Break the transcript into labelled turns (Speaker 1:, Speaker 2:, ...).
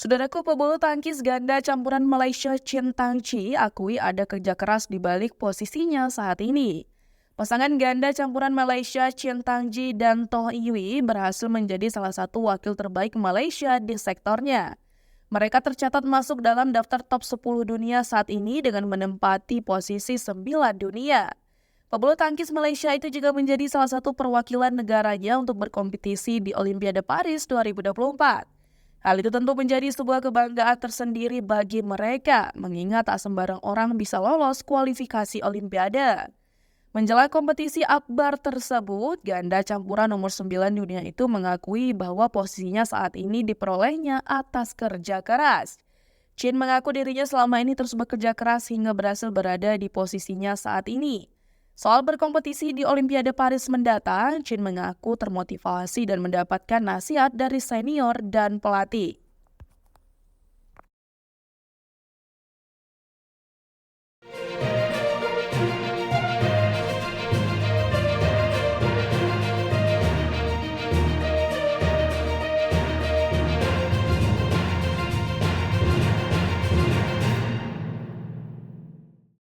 Speaker 1: Saudaraku, pebulu tangkis ganda campuran Malaysia Chen Tangchi akui ada kerja keras di balik posisinya saat ini. Pasangan ganda campuran Malaysia Chen Tangji dan Toh Iwi berhasil menjadi salah satu wakil terbaik Malaysia di sektornya. Mereka tercatat masuk dalam daftar top 10 dunia saat ini dengan menempati posisi 9 dunia. Pebulu tangkis Malaysia itu juga menjadi salah satu perwakilan negaranya untuk berkompetisi di Olimpiade Paris 2024. Hal itu tentu menjadi sebuah kebanggaan tersendiri bagi mereka, mengingat tak sembarang orang bisa lolos kualifikasi Olimpiade. Menjelang kompetisi akbar tersebut, ganda campuran nomor 9 dunia itu mengakui bahwa posisinya saat ini diperolehnya atas kerja keras. Chin mengaku dirinya selama ini terus bekerja keras hingga berhasil berada di posisinya saat ini. Soal berkompetisi di Olimpiade Paris mendatang, Chin mengaku termotivasi dan mendapatkan nasihat dari senior dan pelatih.